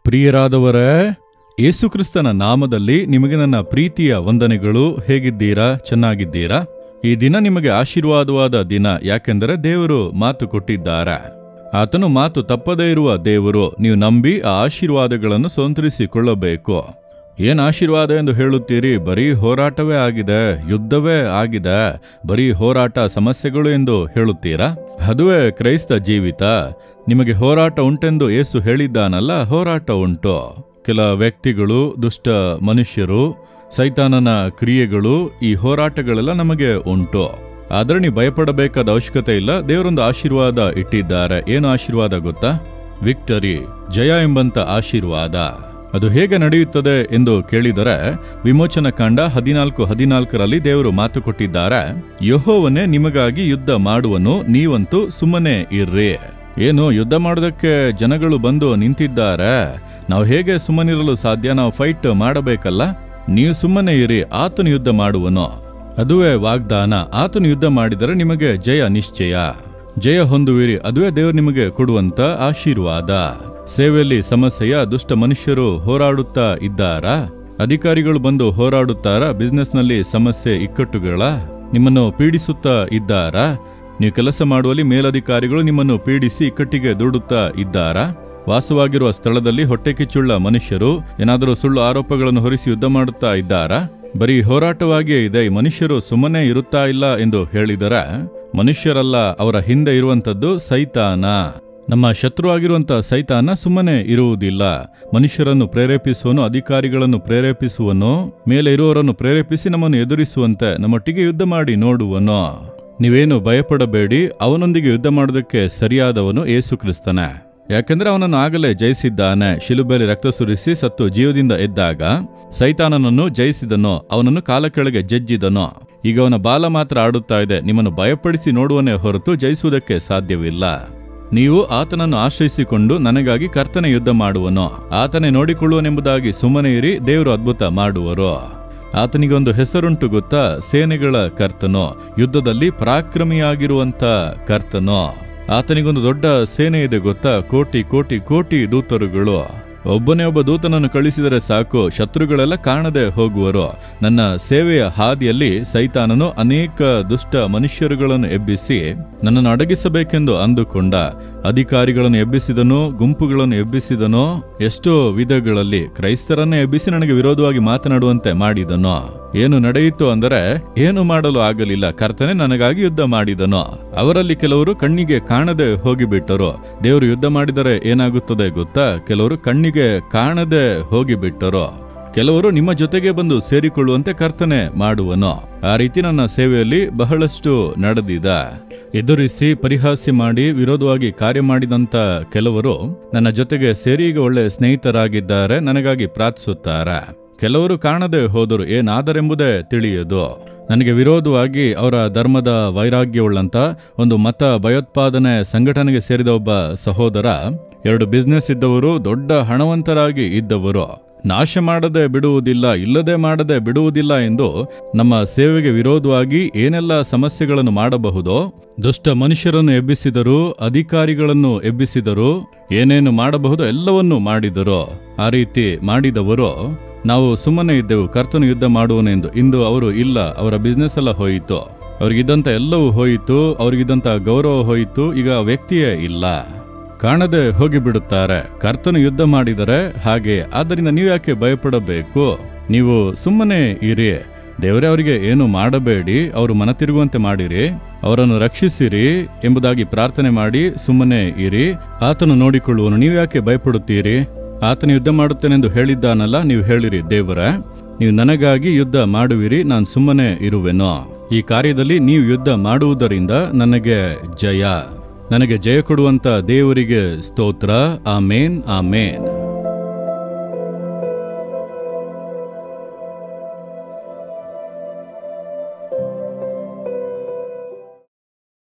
ಪ್ರಿಯರಾದವರೇ, ಯೇಸುಕ್ರಿಸ್ತನ ನಾಮದಲ್ಲಿ ನಿಮಗೆ ನನ್ನ ಪ್ರೀತಿಯ ವಂದನೆಗಳು. ಹೇಗಿದ್ದೀರಾ? ಚೆನ್ನಾಗಿದ್ದೀರಾ? ಈ ದಿನ ನಿಮಗೆ ಆಶೀರ್ವಾದವಾದ ದಿನ, ಯಾಕೆಂದರೆ ದೇವರು ಮಾತು ಕೊಟ್ಟಿದ್ದಾರೆ. ಆತನು ಮಾತು ತಪ್ಪದೇ ಇರುವ ದೇವರು. ನೀವು ನಂಬಿ ಆ ಆಶೀರ್ವಾದಗಳನ್ನು ಸಂತರಿಸಿಕೊಳ್ಳಬೇಕು. ಏನು ಆಶೀರ್ವಾದ ಎಂದು ಹೇಳುತ್ತೀರಿ? ಬರೀ ಹೋರಾಟವೇ ಆಗಿದೆ, ಯುದ್ಧವೇ ಆಗಿದೆ, ಬರೀ ಹೋರಾಟ, ಸಮಸ್ಯೆಗಳು ಎಂದು ಹೇಳುತ್ತೀರಾ? ಅದುವೇ ಕ್ರೈಸ್ತ ಜೀವಿತ? ನಿಮಗೆ ಹೋರಾಟ ಉಂಟೆಂದು ಯೇಸು ಹೇಳಿದ್ದಾನಲ್ಲ, ಹೋರಾಟ ಉಂಟು. ಕೆಲ ವ್ಯಕ್ತಿಗಳು, ದುಷ್ಟ ಮನುಷ್ಯರು, ಸೈತಾನನ ಕ್ರಿಯೆಗಳು, ಈ ಹೋರಾಟಗಳೆಲ್ಲ ನಮಗೆ ಉಂಟು. ಆದರೆ ನೀವು ಭಯಪಡಬೇಕಾದ ಅವಶ್ಯಕತೆ ಇಲ್ಲ. ದೇವರೊಂದು ಆಶೀರ್ವಾದ ಇಟ್ಟಿದ್ದಾರೆ. ಏನು ಆಶೀರ್ವಾದ ಗೊತ್ತಾ? ವಿಕ್ಟರಿ, ಜಯ ಎಂಬಂತ ಆಶೀರ್ವಾದ. ಅದು ಹೇಗೆ ನಡೆಯುತ್ತದೆ ಎಂದು ಕೇಳಿದರೆ, ವಿಮೋಚನ ಕಾಂಡ 14:14 ದೇವರು ಮಾತು ಕೊಟ್ಟಿದ್ದಾರೆ, ಯೆಹೋವನೇ ನಿಮಗಾಗಿ ಯುದ್ಧ ಮಾಡುವನು, ನೀವಂತೂ ಸುಮ್ಮನೆ ಇರ್ರಿ. ಏನು ಯುದ್ಧ ಮಾಡೋದಕ್ಕೆ ಜನಗಳು ಬಂದು ನಿಂತಿದ್ದಾರೆ, ನಾವು ಹೇಗೆ ಸುಮ್ಮನಿರಲು ಸಾಧ್ಯ? ನಾವು ಫೈಟ್ ಮಾಡಬೇಕಲ್ಲ. ನೀವು ಸುಮ್ಮನೆ ಇರಿ, ಆತನು ಯುದ್ಧ ಮಾಡುವನು. ಅದುವೇ ವಾಗ್ದಾನ. ಆತನು ಯುದ್ಧ ಮಾಡಿದರೆ ನಿಮಗೆ ಜಯ ನಿಶ್ಚಯ, ಜಯ ಹೊಂದುವಿರಿ. ಅದುವೇ ದೇವರು ನಿಮಗೆ ಕೊಡುವಂತ ಆಶೀರ್ವಾದ. ಸೇವೆಯಲ್ಲಿ ಸಮಸ್ಯೆಯ ದುಷ್ಟ ಮನುಷ್ಯರು ಹೋರಾಡುತ್ತಾ ಇದ್ದಾರಾ? ಅಧಿಕಾರಿಗಳು ಬಂದು ಹೋರಾಡುತ್ತಾರಾ? ಬಿಸ್ನೆಸ್ನಲ್ಲಿ ಸಮಸ್ಯೆ, ಇಕ್ಕಟ್ಟುಗಳ ನಿಮ್ಮನ್ನು ಪೀಡಿಸುತ್ತಾ ಇದ್ದಾರಾ? ನೀವು ಕೆಲಸ ಮಾಡುವಲ್ಲಿ ಮೇಲಧಿಕಾರಿಗಳು ನಿಮ್ಮನ್ನು ಪೀಡಿಸಿ ಇಕ್ಕಟ್ಟಿಗೆ ದುಡುತ್ತಾ ಇದ್ದಾರಾ? ವಾಸವಾಗಿರುವ ಸ್ಥಳದಲ್ಲಿ ಹೊಟ್ಟೆ ಕಿಚ್ಚುಳ್ಳ ಮನುಷ್ಯರು ಏನಾದರೂ ಸುಳ್ಳು ಆರೋಪಗಳನ್ನು ಹೊರಿಸಿ ಯುದ್ಧ ಮಾಡುತ್ತಾ ಇದ್ದಾರಾ? ಬರೀ ಹೋರಾಟವಾಗಿಯೇ ಇದೆ. ಈ ಮನುಷ್ಯರು ಸುಮ್ಮನೆ ಇರುತ್ತಾ ಇಲ್ಲ ಎಂದು ಹೇಳಿದರೆ, ಮನುಷ್ಯರಲ್ಲ, ಅವರ ಹಿಂದೆ ಇರುವಂತದ್ದು ಸೈತಾನ. ನಮ್ಮ ಶತ್ರುವಾಗಿರುವಂತಹ ಸೈತಾನ ಸುಮ್ಮನೆ ಇರುವುದಿಲ್ಲ. ಮನುಷ್ಯರನ್ನು ಪ್ರೇರೇಪಿಸುವನು, ಅಧಿಕಾರಿಗಳನ್ನು ಪ್ರೇರೇಪಿಸುವನು, ಮೇಲೆ ಇರುವವರನ್ನು ಪ್ರೇರೇಪಿಸಿ ನಮ್ಮನ್ನು ಎದುರಿಸುವಂತೆ ನಮ್ಮೊಟ್ಟಿಗೆ ಯುದ್ಧ ಮಾಡಿ ನೋಡುವನು. ನೀವೇನು ಭಯಪಡಬೇಡಿ. ಅವನೊಂದಿಗೆ ಯುದ್ಧ ಮಾಡೋದಕ್ಕೆ ಸರಿಯಾದವನು ಯೇಸು ಕ್ರಿಸ್ತನೇ. ಯಾಕೆಂದ್ರೆ ಅವನನ್ನು ಆಗಲೇ ಜಯಿಸಿದ್ದಾನೆ. ಶಿಲುಬೆಯಲ್ಲಿ ರಕ್ತ ಸುರಿಸಿ ಸತ್ತು ಜೀವದಿಂದ ಎದ್ದಾಗ ಸೈತಾನನನ್ನು ಜಯಿಸಿದನು, ಅವನನ್ನು ಕಾಲ ಕೆಳಗೆ ಜಜ್ಜಿದನು. ಈಗ ಅವನ ಬಾಲ ಮಾತ್ರ ಆಡುತ್ತಾ ಇದೆ. ನಿಮ್ಮನ್ನು ಭಯಪಡಿಸಿ ನೋಡುವನೇ ಹೊರತು ಜಯಿಸುವುದಕ್ಕೆ ಸಾಧ್ಯವಿಲ್ಲ. ನೀವು ಆತನನ್ನು ಆಶ್ರಯಿಸಿಕೊಂಡು, ನನಗಾಗಿ ಕರ್ತನೆ ಯುದ್ಧ ಮಾಡುವನು, ಆತನೇ ನೋಡಿಕೊಳ್ಳುವನೆಂಬುದಾಗಿ ಸುಮ್ಮನೆ ಇರಿ, ದೇವರು ಅದ್ಭುತ ಮಾಡುವರು. ಆತನಿಗೊಂದು ಹೆಸರುಂಟು ಗೊತ್ತಾ? ಸೇನೆಗಳ ಕರ್ತನು, ಯುದ್ಧದಲ್ಲಿ ಪರಾಕ್ರಮಿಯಾಗಿರುವಂತ ಕರ್ತನು. ಆತನಿಗೊಂದು ದೊಡ್ಡ ಸೇನೆ ಇದೆ ಗೊತ್ತಾ? ಕೋಟಿ ಕೋಟಿ ಕೋಟಿ ದೂತರುಗಳು. ಒಬ್ಬನೇ ಒಬ್ಬ ದೂತನನ್ನು ಕಳಿಸಿದರೆ ಸಾಕು, ಶತ್ರುಗಳೆಲ್ಲ ಕಾಣದೆ ಹೋಗುವರು. ನನ್ನ ಸೇವೆಯ ಹಾದಿಯಲ್ಲಿ ಸೈತಾನನು ಅನೇಕ ದುಷ್ಟ ಮನುಷ್ಯರುಗಳನ್ನು ಎಬ್ಬಿಸಿ ನನ್ನನ್ನು ಅಡಗಿಸಬೇಕೆಂದು ಅಂದುಕೊಂಡ. ಅಧಿಕಾರಿಗಳನ್ನು ಎಬ್ಬಿಸಿದನು, ಗುಂಪುಗಳನ್ನು ಎಬ್ಬಿಸಿದನು, ಎಷ್ಟೋ ವಿಧಗಳಲ್ಲಿ ಕ್ರೈಸ್ತರನ್ನೇ ಎಬ್ಬಿಸಿ ನನಗೆ ವಿರೋಧವಾಗಿ ಮಾತನಾಡುವಂತೆ ಮಾಡಿದನು. ಏನು ನಡೆಯಿತು ಅಂದರೆ, ಏನು ಮಾಡಲು ಆಗಲಿಲ್ಲ. ಕರ್ತನೆ ನನಗಾಗಿ ಯುದ್ಧ ಮಾಡಿದನು. ಅವರಲ್ಲಿ ಕೆಲವರು ಕಣ್ಣಿಗೆ ಕಾಣದೆ ಹೋಗಿಬಿಟ್ಟರು. ದೇವರು ಯುದ್ಧ ಮಾಡಿದರೆ ಏನಾಗುತ್ತದೆ ಗೊತ್ತಾ? ಕೆಲವರು ಕಣ್ಣಿಗೆ ಕಾಣದೆ ಹೋಗಿಬಿಟ್ಟರು. ಕೆಲವರು ನಿಮ್ಮ ಜೊತೆಗೆ ಬಂದು ಸೇರಿಕೊಳ್ಳುವಂತೆ ಕರ್ತನೆ ಮಾಡುವನು. ಆ ರೀತಿ ನನ್ನ ಸೇವೆಯಲ್ಲಿ ಬಹಳಷ್ಟು ನಡೆದಿದೆ. ಎದುರಿಸಿ ಪರಿಹಾಸ್ಯ ಮಾಡಿ ವಿರೋಧವಾಗಿ ಕಾರ್ಯ ಮಾಡಿದಂತ ಕೆಲವರು ನನ್ನ ಜೊತೆಗೆ ಸೇರಿ ಈಗ ಒಳ್ಳೆ ಸ್ನೇಹಿತರಾಗಿದ್ದಾರೆ, ನನಗಾಗಿ ಪ್ರಾರ್ಥಿಸುತ್ತಾರೆ. ಕೆಲವರು ಕಾಣದೆ ಹೋದರು, ಏನಾದರೆಂಬುದೇ ತಿಳಿಯದು. ನನಗೆ ವಿರೋಧವಾಗಿ ಅವರ ಧರ್ಮದ ವೈರಾಗ್ಯವುಳ್ಳಂತ ಒಂದು ಮತ ಭಯೋತ್ಪಾದನೆ ಸಂಘಟನೆಗೆ ಸೇರಿದ ಒಬ್ಬ ಸಹೋದರ, 2 ಬಿಸ್ನೆಸ್ ಇದ್ದವರು, ದೊಡ್ಡ ಹಣವಂತರಾಗಿ ಇದ್ದವರು, ನಾಶ ಮಾಡದೆ ಬಿಡುವುದಿಲ್ಲ, ಇಲ್ಲದೆ ಮಾಡದೆ ಬಿಡುವುದಿಲ್ಲ ಎಂದು ನಮ್ಮ ಸೇವೆಗೆ ವಿರೋಧವಾಗಿ ಏನೆಲ್ಲ ಸಮಸ್ಯೆಗಳನ್ನು ಮಾಡಬಹುದೋ, ದುಷ್ಟ ಮನುಷ್ಯರನ್ನು ಎಬ್ಬಿಸಿದರು, ಅಧಿಕಾರಿಗಳನ್ನು ಎಬ್ಬಿಸಿದರು, ಏನೇನು ಮಾಡಬಹುದು ಎಲ್ಲವನ್ನೂ ಮಾಡಿದರು. ಆ ರೀತಿ ಮಾಡಿದವರು ನಾವು ಸುಮ್ಮನೆ ಇದ್ದೆವು, ಕರ್ತನು ಯುದ್ಧ ಮಾಡುವನೆಂದು. ಇಂದು ಅವರು ಇಲ್ಲ, ಅವರ ಬಿಸ್ನೆಸ್ ಎಲ್ಲ ಹೋಯಿತು, ಅವ್ರಿಗಿದ್ದಂಥ ಎಲ್ಲವೂ ಹೋಯಿತು, ಅವ್ರಿಗಿದ್ದಂಥ ಗೌರವ ಹೋಯಿತು. ಈಗ ವ್ಯಕ್ತಿಯೇ ಇಲ್ಲ, ಕಾಣದೆ ಹೋಗಿಬಿಡುತ್ತಾರೆ. ಕರ್ತನು ಯುದ್ಧ ಮಾಡಿದರೆ ಹಾಗೆ. ಆದ್ದರಿಂದ ನೀವು ಯಾಕೆ ಭಯಪಡಬೇಕು? ನೀವು ಸುಮ್ಮನೆ ಇರಿ. ದೇವರೇ ಅವರಿಗೆ ಏನು ಮಾಡಬೇಡಿ, ಅವರು ಮನ ತಿರುಗುವಂತೆ ಮಾಡಿರಿ, ಅವರನ್ನು ರಕ್ಷಿಸಿರಿ ಎಂಬುದಾಗಿ ಪ್ರಾರ್ಥನೆ ಮಾಡಿ ಸುಮ್ಮನೆ ಇರಿ. ಆತನು ನೋಡಿಕೊಳ್ಳುವನು. ನೀವು ಯಾಕೆ ಭಯಪಡುತ್ತೀರಿ? ಆತನು ಯುದ್ಧ ಮಾಡುತ್ತೇನೆಂದು ಹೇಳಿದ್ದಾನಲ್ಲ, ನೀವು ಹೇಳಿರಿ, ದೇವರೇ ನೀವು ನನಗಾಗಿ ಯುದ್ಧ ಮಾಡುವಿರಿ, ನಾನು ಸುಮ್ಮನೆ ಇರುವೆನು. ಈ ಕಾರ್ಯದಲ್ಲಿ ನೀವು ಯುದ್ಧ ಮಾಡುವುದರಿಂದ ನನಗೆ ಜಯ ಕೊಡುವಂತ ದೇವರಿಗೆ ಸ್ತೋತ್ರ. ಆಮೇನ್, ಆಮೇನ್.